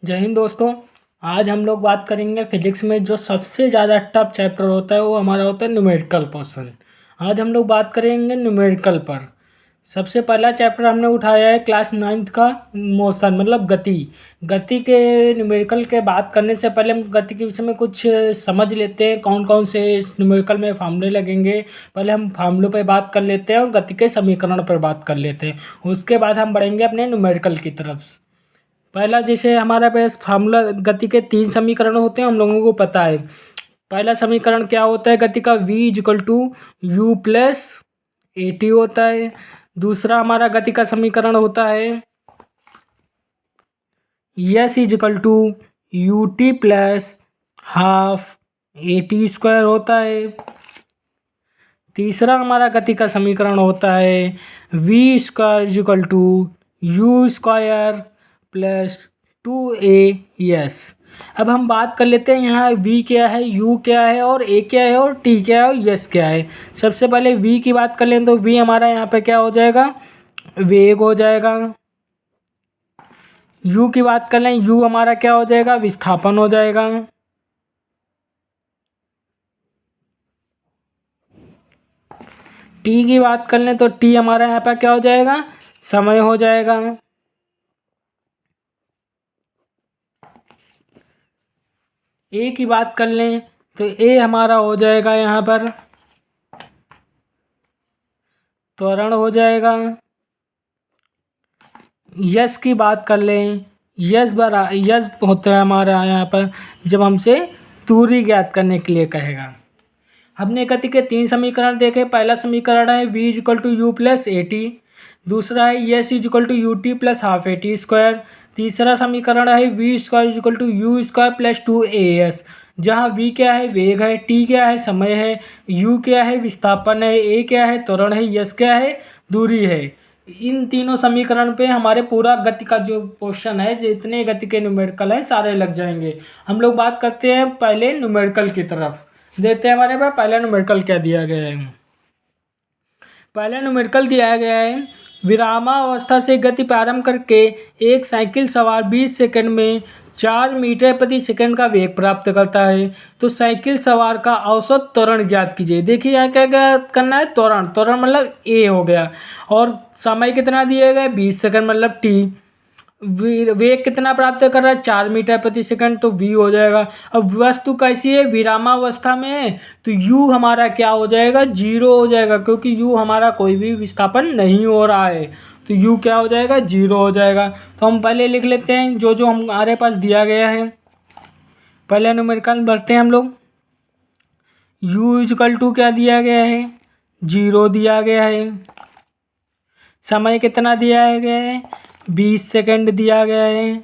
जय हिंद दोस्तों। आज हम लोग बात करेंगे फिजिक्स में जो सबसे ज़्यादा टफ चैप्टर होता है वो हमारा होता है न्यूमेरिकल पोर्शन। आज हम लोग बात करेंगे न्यूमेरिकल पर। सबसे पहला चैप्टर हमने उठाया है क्लास 9th का मोशन मतलब गति। गति के न्यूमेरिकल के बात करने से पहले हम गति के विषय में कुछ समझ लेते हैं कौन कौन से इस न्यूमेरिकल में फार्मूले लगेंगे। पहले हम फार्मूलों पर बात कर लेते हैं और गति के समीकरण पर बात कर लेते हैं। उसके बाद हम बढ़ेंगे अपने न्यूमेरिकल की तरफ। पहला जैसे हमारे पास फार्मूला गति के 3 समीकरण होते हैं, हम लोगों को पता है। पहला समीकरण क्या होता है गति का, v equal to U plus A T होता है। दूसरा हमारा गति का समीकरण होता है s equal to U T plus half A T square होता है। तीसरा हमारा गति का समीकरण होता है v square equal to U square plus 2as। अब हम बात कर लेते हैं यहाँ v क्या है, u क्या है और a क्या है और t क्या है और s क्या है। सबसे पहले v की बात कर लें तो v हमारा यहाँ पे क्या हो जाएगा, वेग हो जाएगा। u की बात कर लें, u हमारा क्या हो जाएगा, विस्थापन हो जाएगा। t की बात कर लें तो t हमारा यहाँ पे क्या हो जाएगा, समय हो जाएगा। ए की बात कर लें तो ए हमारा हो जाएगा यहाँ पर त्वरण हो जाएगा। यस की बात कर लें, यस होता है हमारा यहाँ पर जब हमसे दूरी ज्ञात करने के लिए कहेगा। हमने गति के 3 समीकरण देखे। पहला समीकरण है v equal to U plus A T. दूसरा है S equal to U T plus half A T square. तीसरा समीकरण है V square equal to U square plus 2as, जहाँ v क्या है, वेग है, t क्या है, समय है, u क्या है, विस्थापन है, a क्या है, त्वरण है, s क्या है, दूरी है। इन तीनों समीकरण पे हमारे पूरा गति का जो पोर्शन है, जितने गति के न्यूमेरिकल है सारे लग जाएंगे। हम लोग बात करते हैं पहले न्यूमेरिकल की तरफ। देखते हैं हमारे पास पहला न्यूमेरिकल क्या दिया गया है। पहला न्यूमेरिकल दिया गया है, विरामावस्था से गति प्रारंभ करके एक साइकिल सवार 20 सेकंड में 4 मीटर प्रति सेकंड का वेग प्राप्त करता है, तो साइकिल सवार का औसत त्वरण ज्ञात कीजिए। देखिए यहाँ क्या क्या करना है, त्वरण मतलब ए हो गया और समय कितना दिया गया है 20 सेकंड मतलब टी। वेग कितना प्राप्त कर रहा है 4 मीटर प्रति सेकंड, तो v हो जाएगा। अब वस्तु कैसी है, विरामावस्था में है, तो u हमारा क्या हो जाएगा, 0 हो जाएगा, क्योंकि u हमारा कोई भी विस्थापन नहीं हो रहा है, तो u क्या हो जाएगा, 0 हो जाएगा। तो हम पहले लिख लेते हैं जो जो हमारे पास दिया गया है। पहले न्यूमेरिकल बढ़ते हैं हम लोग। u इक्वल टू क्या दिया गया है, 0 दिया गया है। समय कितना दिया गया है, 20 सेकंड दिया गया है।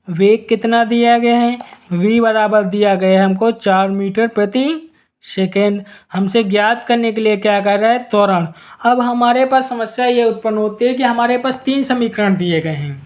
वेग कितना दिया गया है, v बराबर दिया गया है हमको 4 मीटर प्रति सेकंड। हमसे ज्ञात करने के लिए क्या कर रहा है, त्वरण। अब हमारे पास समस्या ये उत्पन्न होती है कि हमारे पास 3 समीकरण दिए गए हैं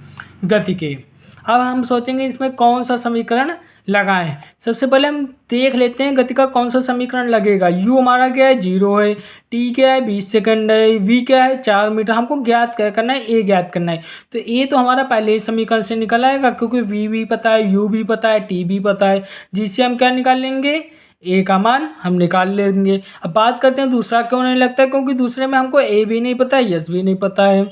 गति के। अब हम सोचेंगे इसमें कौन सा समीकरण लगाएं। सबसे पहले हम देख लेते हैं गति का कौन सा समीकरण लगेगा। u हमारा क्या है, 0 है, t क्या है 20 सेकंड है, v क्या है 4 मीटर। हमको ज्ञात क्या करना है, a ज्ञात करना है। तो a तो हमारा पहले ही समीकरण से निकल आएगा, क्योंकि v भी पता है, u भी पता है, t भी पता है, जिससे हम क्या निकाल लेंगे, a का मान हम निकाल लेंगे। अब बात करते हैं दूसरा क्यों नहीं लगता है, क्योंकि दूसरे में हमको a भी नहीं पता है, s भी नहीं पता है।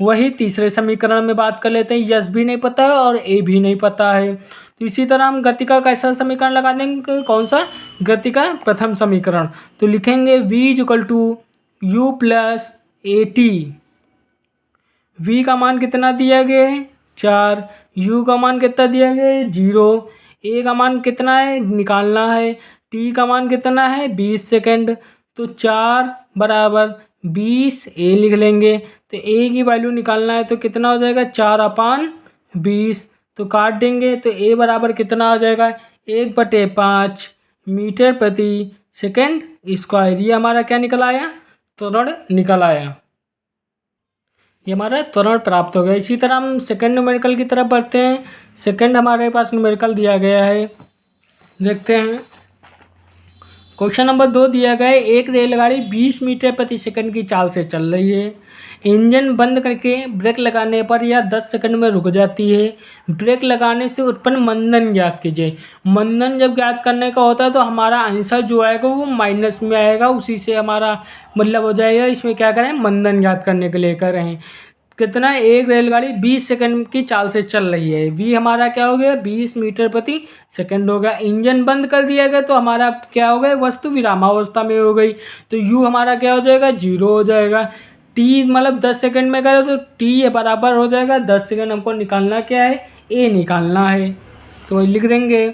वही तीसरे समीकरण में बात कर लेते हैं, s भी नहीं पता है और a भी नहीं पता है। तो इसी तरह हम गति का कैसा समीकरण लगा देंगे, कौन सा, गति का प्रथम समीकरण। तो लिखेंगे v equal to U plus A T. v का मान कितना दिया गया है, 4, u का मान कितना दिया गया है, 0, a का मान कितना है निकालना है, t का मान कितना है 20 सेकंड। तो 4 बराबर 20 a लिख लेंगे। तो a की वैल्यू निकालना है तो कितना हो जाएगा, 4/20। तो काट देंगे तो a बराबर कितना हो जाएगा, 1/5 मीटर प्रति सेकंड स्क्वायर। ये हमारा क्या निकल आया, त्वरण निकल आया। ये हमारा त्वरण प्राप्त हो गया। इसी तरह हम सेकंड न्यूमेरिकल की तरफ बढ़ते हैं। सेकंड हमारे पास न्यूमेरिकल दिया गया है, देखते हैं। क्वेश्चन नंबर 2 दिया गया है, एक रेलगाड़ी 20 मीटर प्रति सेकंड की चाल से चल रही है। इंजन बंद करके ब्रेक लगाने पर यह 10 सेकंड में रुक जाती है। ब्रेक लगाने से उत्पन्न मंदन ज्ञात कीजिए। मंदन जब ज्ञात करने का होता है तो हमारा आंसर जो आएगा वो माइनस में आएगा, उसी से हमारा मतलब हो जाएगा। इसमें क्या करें, मंदन ज्ञात करने के लिए करें। कितना, एक रेलगाड़ी 20 सेकंड की चाल से चल रही है। वी हमारा क्या हो गया, 20 मीटर प्रति सेकंड हो गया। इंजन बंद कर दिया गया तो हमारा क्या हो गया, वस्तु विरामावस्था में हो गई, तो यू हमारा क्या हो जाएगा, 0 हो जाएगा। टी मतलब 10 सेकंड में करें तो टी बराबर हो जाएगा 10 सेकंड। हमको निकालना क्या है, ए निकालना है, तो लिख देंगे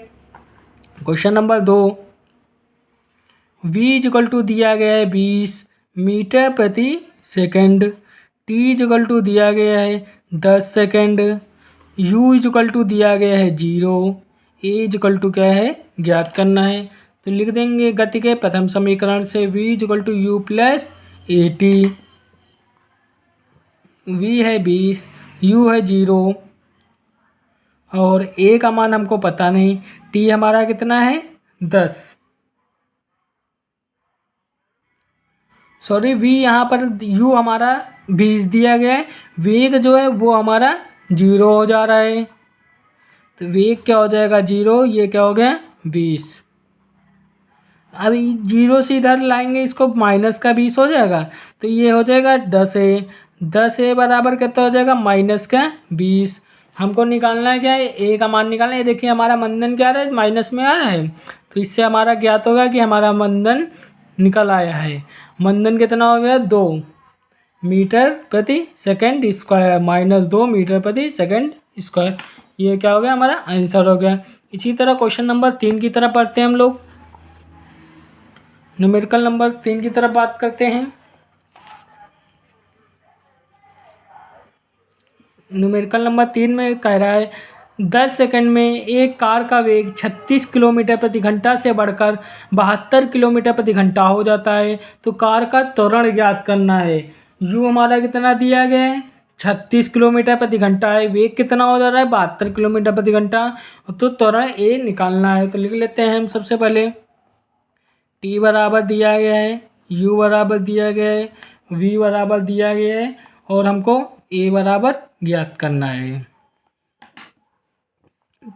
question number 2, V equal to दिया गया है 20 मीटर प्रति सेकंड, टी इक्वल टू दिया गया है 10 सेकंड, यू इक्वल टू दिया गया है 0, ए इक्वल टू क्या है, ज्ञात करना है। तो लिख देंगे गति के प्रथम समीकरण से V equal to U plus A T. V है 20, यू है 0 और ए का मान हमको पता नहीं, टी हमारा कितना है 10, सॉरी वी यहाँ पर यू हमारा 20 दिया गया है, वेग जो है वो हमारा 0 हो जा रहा है, तो वेग क्या हो जाएगा 0, ये क्या हो गया 20। अभी 0 से इधर लाएंगे इसको, माइनस का 20 हो जाएगा, तो ये हो जाएगा 10 है, 10 है बराबर कितना हो जाएगा, माइनस का 20। हमको निकालना है क्या है, ए का मान निकालना है। देखिए हमारा मंदन क्या आ रहा है, माइनस में आ रहा है, तो इससे हमारा ज्ञात होगा कि हमारा मंदन निकल आया है। मंदन कितना हो गया, 2 मीटर प्रति सेकंड स्क्वायर, माइनस 2 मीटर प्रति सेकंड स्क्वायर, ये क्या हो गया, हमारा आंसर हो गया। इसी तरह क्वेश्चन नंबर 3 की तरफ पढ़ते हैं हम लोग। न्यूमेरिकल नंबर 3 की तरफ बात करते हैं। न्यूमेरिकल नंबर 3 में कह रहा है 10 सेकंड में एक कार का वेग 36 किलोमीटर प्रति घंटा से बढ़कर 72 किलोमीटर प्रति घंटा हो जाता है, तो कार का त्वरण ज्ञात करना है। यू हमारा कितना दिया गया है, 36 किलोमीटर प्रति घंटा है, वेग कितना हो जा रहा है 72 किलोमीटर प्रति घंटा, तो त्वरण ए निकालना है। तो लिख लेते हैं हम सबसे पहले, टी बराबर दिया गया है, यू बराबर दिया गया है, वी बराबर दिया गया है, और हमको ए बराबर ज्ञात करना है।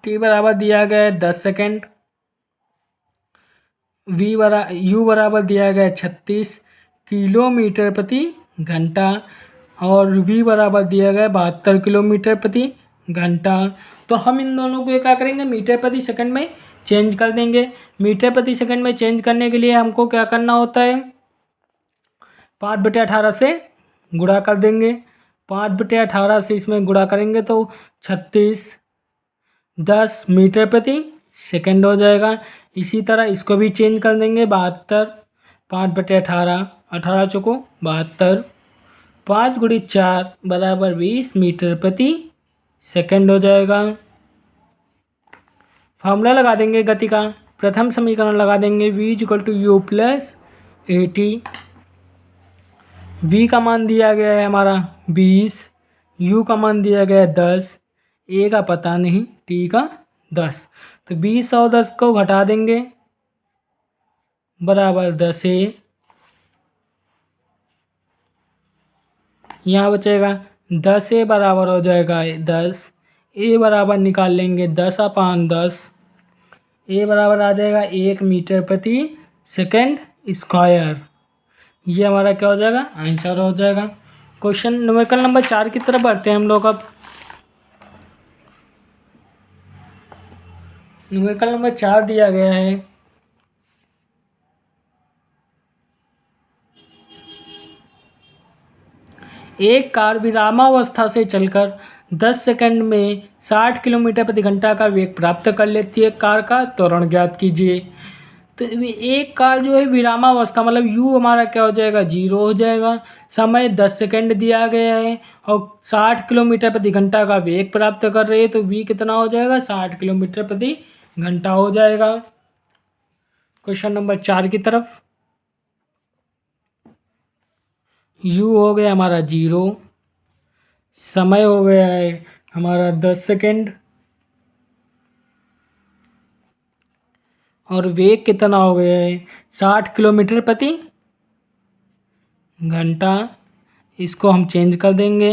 टी बराबर दिया गया है 10 सेकेंड, यू बराबर दिया गया है 36 किलोमीटर प्रति घंटा, और वी बराबर दिया गया है 72 किलोमीटर प्रति घंटा। तो हम इन दोनों को क्या करेंगे, मीटर प्रति सेकंड में चेंज कर देंगे। मीटर प्रति सेकंड में चेंज करने के लिए हमको क्या करना होता है, 5/18 से गुणा कर देंगे। 5/18 से इसमें गुणा करेंगे तो 36 10 मीटर प्रति सेकंड हो जाएगा। इसी तरह इसको भी चेंज कर देंगे, 72 5/18, 18 चौको 72, 5 × 4 बराबर 20 मीटर प्रति सेकंड हो जाएगा। फार्मूला लगा देंगे गति का, प्रथम समीकरण लगा देंगे, v equal to U plus A T. v का मान दिया गया है हमारा 20, u का मान दिया गया है 10, a का पता नहीं, t का 10, तो 20 और 10 को घटा देंगे बराबर 10 a, यहाँ बचेगा 10 a बराबर हो जाएगा 10, a बराबर निकाल लेंगे 10/10, a बराबर आ जाएगा 1 मीटर प्रति सेकंड स्क्वायर। ये हमारा क्या हो जाएगा, आंसर हो जाएगा। क्वेश्चन न्यूमेरिकल नंबर 4 की तरफ बढ़ते हैं हम लोग अब। न्यूमेरिकल नंबर 4 दिया गया है, एक कार विरामावस्था से चलकर 10 सेकंड में 60 किलोमीटर प्रति घंटा का वेग प्राप्त कर लेती है, कार का त्वरण ज्ञात कीजिए। तो एक कार जो है विरामावस्था, मतलब यू हमारा क्या हो जाएगा 0 हो जाएगा, समय 10 सेकंड दिया गया है और 60 किलोमीटर प्रति घंटा का वेग प्राप्त कर रही है, तो वी कितना हो जाएगा 60 किलोमीटर प्रति घंटा हो जाएगा। क्वेश्चन नंबर 4 की तरफ, यू हो गया हमारा 0, समय हो गया है हमारा 10 सेकंड, और वेग कितना हो गया है 60 किलोमीटर प्रति घंटा। इसको हम चेंज कर देंगे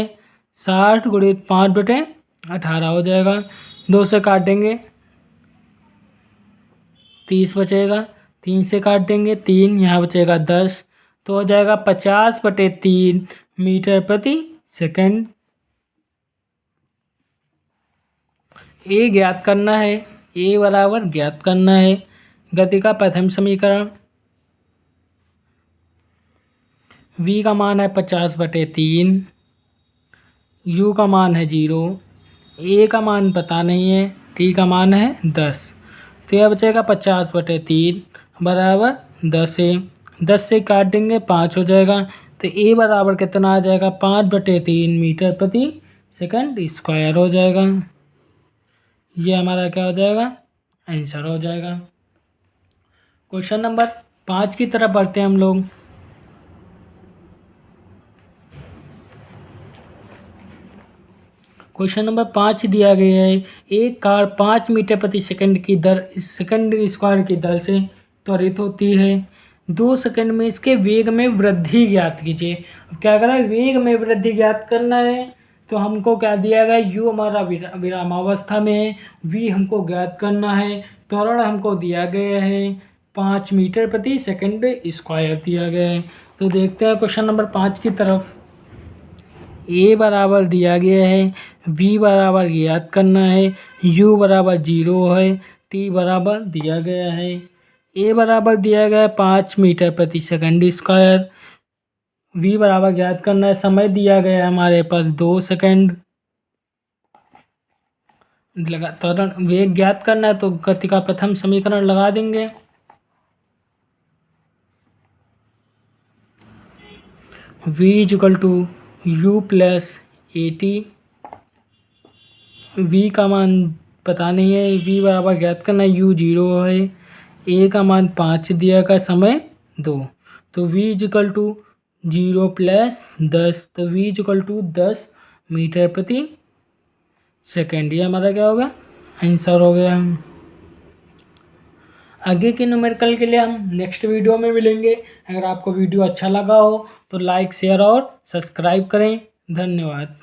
60 गुणित 5/18 हो जाएगा। 2 से काट देंगे 30 बचेगा, 3 से काट देंगे 3, यहाँ बचेगा 10, तो हो जाएगा 50/3 मीटर प्रति सेकंड। ए ज्ञात करना है, ए बराबर ज्ञात करना है गति का प्रथम समीकरण। v का मान है 50/3, u का मान है 0, a का मान पता नहीं है, t का मान है 10, तो यह बचेगा 50/3 बराबर 10 है। 10 से काट देंगे 5 हो जाएगा, तो a बराबर कितना आ जाएगा 5/3 मीटर प्रति सेकंड स्क्वायर हो जाएगा। ये हमारा क्या हो जाएगा आंसर हो जाएगा। क्वेश्चन नंबर 5 की तरफ बढ़ते हैं हम लोग। क्वेश्चन नंबर 5 दिया गया है, एक कार 5 मीटर प्रति सेकंड की दर सेकंड स्क्वायर की दर से त्वरित होती है। 2 सेकंड में इसके वेग में वृद्धि ज्ञात कीजिए। अब क्या करा है वेग में वृद्धि ज्ञात करना है, तो हमको क्या दिया गया u हमारा विरामावस्था में है, v हमको ज्ञात करना है, त्वरण हमको दिया गया है 5 मीटर प्रति सेकंड स्क्वायर दिया गया है। तो देखते हैं क्वेश्चन नंबर 5 की तरफ। ए बराबर दिया गया है, v बराबर ज्ञात करना है, u बराबर 0 है, t बराबर दिया गया है। ए बराबर दिया गया है 5 मीटर प्रति सेकंड स्क्वायर, v बराबर ज्ञात करना है, समय दिया गया है हमारे पास 2 सेकंड, त्वरण वेग ज्ञात करना है, तो गति का प्रथम समीकरण लगा देंगे। v equal to u plus AT, v का मान पता नहीं है, v बराबर ज्ञात करना है, u 0 है, a का मान 5 दिया का समय 2, तो v इक्वल टू 0 प्लस 10, तो v इक्वल टू 10 मीटर प्रति सेकेंड। ये हमारा क्या होगा आंसर हो गया। आगे के न्यूमेरिकल के लिए हम नेक्स्ट वीडियो में मिलेंगे। अगर आपको वीडियो अच्छा लगा हो तो लाइक शेयर और सब्सक्राइब करें। धन्यवाद।